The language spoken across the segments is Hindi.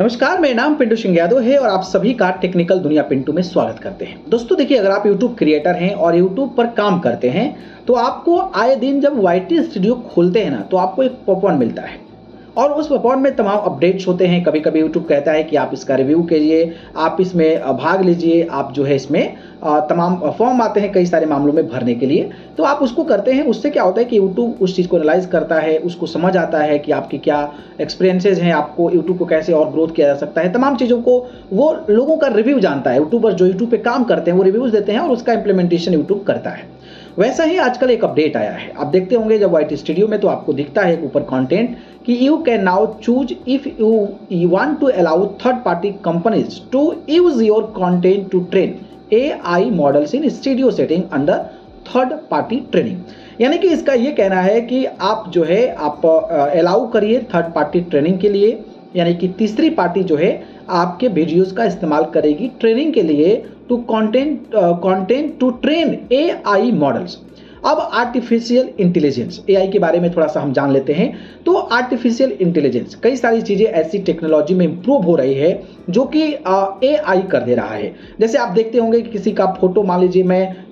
नमस्कार, मेरा नाम पिंटू सिंह यादव है और आप सभी का टेक्निकल दुनिया पिंटू में स्वागत करते हैं। दोस्तों देखिए, अगर आप YouTube क्रिएटर हैं और YouTube पर काम करते हैं तो आपको आए दिन जब YT स्टूडियो खोलते हैं ना तो आपको एक पॉपकॉर्न मिलता है और उस पॉपकॉर्न में तमाम अपडेट्स होते हैं। कभी कभी YouTube कहता है कि आप इसका रिव्यू कीजिए, आप इसमें भाग लीजिए, आप जो है इसमें तमाम फॉर्म आते हैं कई सारे मामलों में भरने के लिए, तो आप उसको करते हैं। उससे क्या होता है कि YouTube उस चीज़ को एनालाइज करता है, उसको समझ आता है कि आपकी क्या एक्सपीरियंसेस हैं, आपको YouTube को कैसे और ग्रोथ किया जा सकता है। तमाम चीज़ों को वो लोगों का रिव्यू जानता है। यूट्यूबर जो YouTube पे काम करते हैं वो रिव्यूज़ देते हैं और उसका इंप्लीमेंटेशन YouTube करता है। वैसा ही आजकल एक अपडेट आया है, आप देखते होंगे जब YT स्टूडियो में तो आपको दिखता है ऊपर कंटेंट कि you can now choose if you want to allow third party companies to use your content to train AI models in studio setting under third party training. यानी कि इसका ये कहना है कि आप जो है आप अलाउ करिए थर्ड पार्टी ट्रेनिंग के लिए, यानी कि तीसरी पार्टी जो है आपके वीडियोस का इस्तेमाल करेगी ट्रेनिंग के लिए to content to train AI models. अब आर्टिफिशियल इंटेलिजेंस AI के बारे में थोड़ा सा हम जान लेते हैं। तो आर्टिफिशियल इंटेलिजेंस कई सारी चीज़ें ऐसी टेक्नोलॉजी में इंप्रूव हो रही है जो कि AI कर दे रहा है। जैसे आप देखते होंगे कि किसी का फोटो, मान लीजिए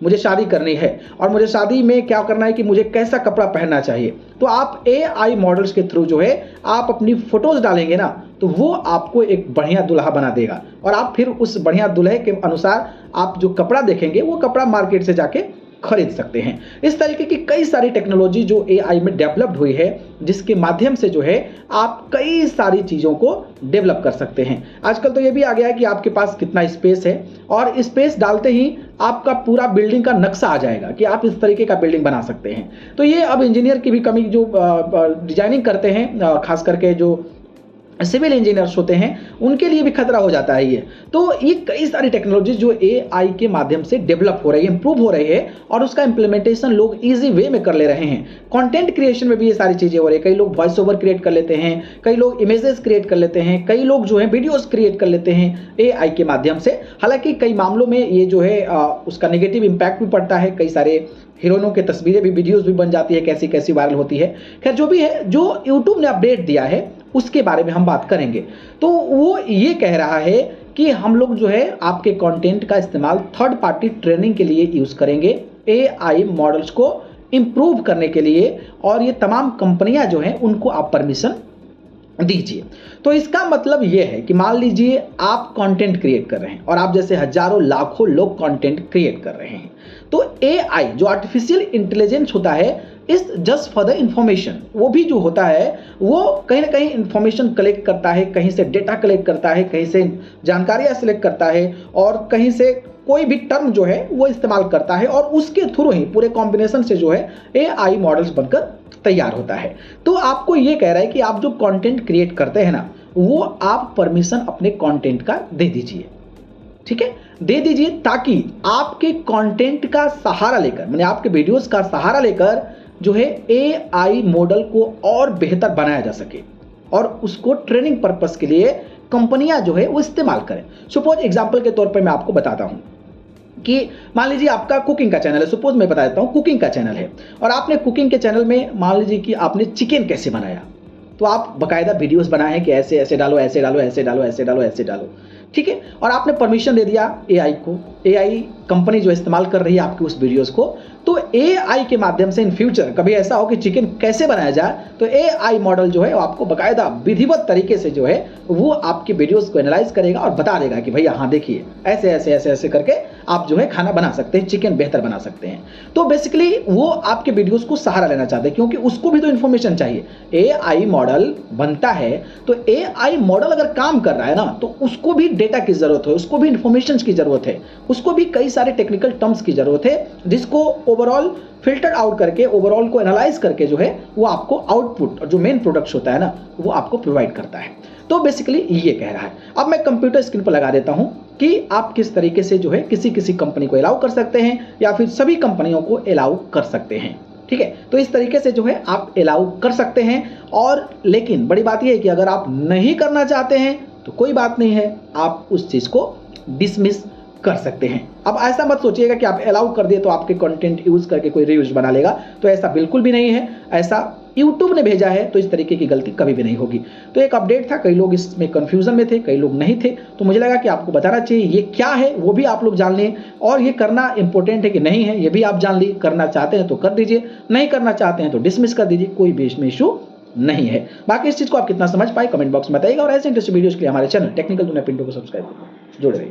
मुझे शादी करनी है और मुझे शादी में क्या करना है कि मुझे कैसा कपड़ा पहनना चाहिए, तो आप AI मॉडल्स के थ्रू जो है आप अपनी फोटोज डालेंगे ना तो वो आपको एक बढ़िया दुल्हा बना देगा और आप फिर उस बढ़िया दुल्हे के अनुसार आप जो कपड़ा देखेंगे वो कपड़ा मार्केट से जाके खरीद सकते हैं। इस तरीके की कई सारी टेक्नोलॉजी जो AI में डेवलप्ड हुई है जिसके माध्यम से जो है आप कई सारी चीज़ों को डेवलप कर सकते हैं। आजकल तो ये भी आ गया है कि आपके पास कितना स्पेस है और स्पेस डालते ही आपका पूरा बिल्डिंग का नक्शा आ जाएगा कि आप इस तरीके का बिल्डिंग बना सकते हैं। तो ये अब इंजीनियर की भी कमी, जो डिजाइनिंग करते हैं खास करके जो सिविल इंजीनियर्स होते हैं उनके लिए भी खतरा हो जाता है ये। तो ये कई सारी टेक्नोलॉजी जो AI के माध्यम से डेवलप हो रही है, इंप्रूव हो रही है और उसका इंप्लीमेंटेशन लोग इजी वे में कर ले रहे हैं। कंटेंट क्रिएशन में भी ये सारी चीज़ें हो रही है। कई लोग वॉइस ओवर क्रिएट कर लेते हैं, कई लोग इमेजेस क्रिएट कर लेते हैं, कई लोग जो है वीडियोस क्रिएट कर लेते हैं AI के माध्यम से। हालांकि कई मामलों में ये जो है उसका नेगेटिव इम्पैक्ट भी पड़ता है। कई सारे हीरोइनों की तस्वीरें भी, वीडियोस भी बन जाती है, कैसी कैसी वायरल होती है। खैर जो भी है, जो यूट्यूब ने अपडेट दिया है उसके बारे में हम बात करेंगे। तो वो ये कह रहा है कि हम लोग जो है आपके कंटेंट का इस्तेमाल थर्ड पार्टी ट्रेनिंग के लिए यूज़ करेंगे, AI मॉडल्स को इम्प्रूव करने के लिए, और ये तमाम कंपनियां जो हैं उनको आप परमिशन दीजिए। तो इसका मतलब ये है कि मान लीजिए आप कंटेंट क्रिएट कर रहे हैं और आप जैसे हजारों लाखों लोग कंटेंट क्रिएट कर रहे हैं, तो AI जो आर्टिफिशियल इंटेलिजेंस होता है इस जस्ट फॉर द इंफॉर्मेशन, वो भी जो होता है वो कहीं ना कहीं इंफॉर्मेशन कलेक्ट करता है, कहीं से डेटा कलेक्ट करता है, कहीं से जानकारियाँ सिलेक्ट करता है और कहीं से कोई भी टर्म जो है वो इस्तेमाल करता है और उसके थ्रू ही पूरे कॉम्बिनेशन से जो है AI मॉडल्स बनकर तैयार होता है। तो आपको ये कह रहा है कि आप जो कंटेंट क्रिएट करते हैं ना वो आप परमिशन अपने कंटेंट का दे दीजिए, ठीक है, दे दीजिए, ताकि आपके कंटेंट का सहारा लेकर, माने आपके वीडियोस का सहारा लेकर जो है AI मॉडल को और बेहतर बनाया जा सके और उसको ट्रेनिंग पर्पस के लिए कंपनियां जो है वो इस्तेमाल करें। सपोज एग्जांपल के तौर पर मैं आपको बताता हूं कि मान लीजिए आपका कुकिंग का चैनल है। सपोज मैं बता देता हूं कुकिंग का चैनल है और आपने कुकिंग के चैनल में मान लीजिए कि आपने चिकन कैसे बनाया, तो आप बाकायदा वीडियोस बनाए हैं कि ऐसे ऐसे डालो, ऐसे डालो, ऐसे डालो, ऐसे डालो, ऐसे डालो, ठीक है, और आपने परमिशन दे दिया AI को। AI कंपनी जो इस्तेमाल कर रही है आपके उस वीडियोस को, तो AI के माध्यम से इन फ्यूचर कभी ऐसा हो कि चिकन कैसे बनाया जाए तो AI मॉडल जो है वो आपको बाकायदा विधिवत तरीके से जो है वो आपके वीडियोस को एनालाइज करेगा और बता देगा कि भैया हाँ देखिए ऐसे ऐसे ऐसे ऐसे करके आप जो है खाना बना सकते हैं, चिकन बेहतर बना सकते हैं। तो बेसिकली वो आपके वीडियोस को सहारा लेना चाहते हैं क्योंकि उसको भी तो इन्फॉर्मेशन चाहिए। AI मॉडल बनता है तो AI मॉडल अगर काम कर रहा है ना तो उसको भी डेटा की जरूरत है, उसको भी इंफॉर्मेशन की जरूरत है, उसको भी कई सारे टेक्निकल टर्म्स की जरूरत है जिसको ओवरऑल फिल्टर आउट करके, ओवरऑल को एनालाइज करके जो है वो आपको आउटपुट और जो मेन प्रोडक्ट्स होता है ना वो आपको प्रोवाइड करता है। तो बेसिकली ये कह रहा है। अब मैं कंप्यूटर स्क्रीन पर लगा देता हूं कि आप किस तरीके से जो है किसी किसी कंपनी को अलाउ कर सकते हैं या फिर सभी कंपनियों को अलाउ कर सकते हैं, ठीक है। तो इस तरीके से जो है आप अलाउ कर सकते हैं। और लेकिन बड़ी बात यह है कि अगर आप नहीं करना चाहते हैं तो कोई बात नहीं है, आप उस चीज़ को डिसमिस कर सकते हैं। अब ऐसा मत सोचिएगा कि आप अलाउ कर दिए तो आपके कंटेंट यूज करके कोई रील्स बना लेगा, तो ऐसा बिल्कुल भी नहीं है। ऐसा यूट्यूब ने भेजा है तो इस तरीके की गलती कभी भी नहीं होगी। तो एक अपडेट था, कई लोग इसमें कंफ्यूजन में थे, कई लोग नहीं थे, तो मुझे लगा कि आपको बताना चाहिए ये क्या है वो भी आप लोग जान लें, और ये करना इंपॉर्टेंट है कि नहीं है ये भी आप जान ली। करना चाहते हैं तो कर दीजिए, नहीं करना चाहते हैं तो डिसमिस कर दीजिए, कोई भी इसमें इशू नहीं है। बाकी इस चीज को आप कितना समझ पाए कमेंट बॉक्स में बताइएगा, और ऐसे इंटरेस्टिंग वीडियोस के लिए हमारे चैनल टेक्निकल दुनिया पिंटू को सब्सक्राइब करें, जुड़े रहिए।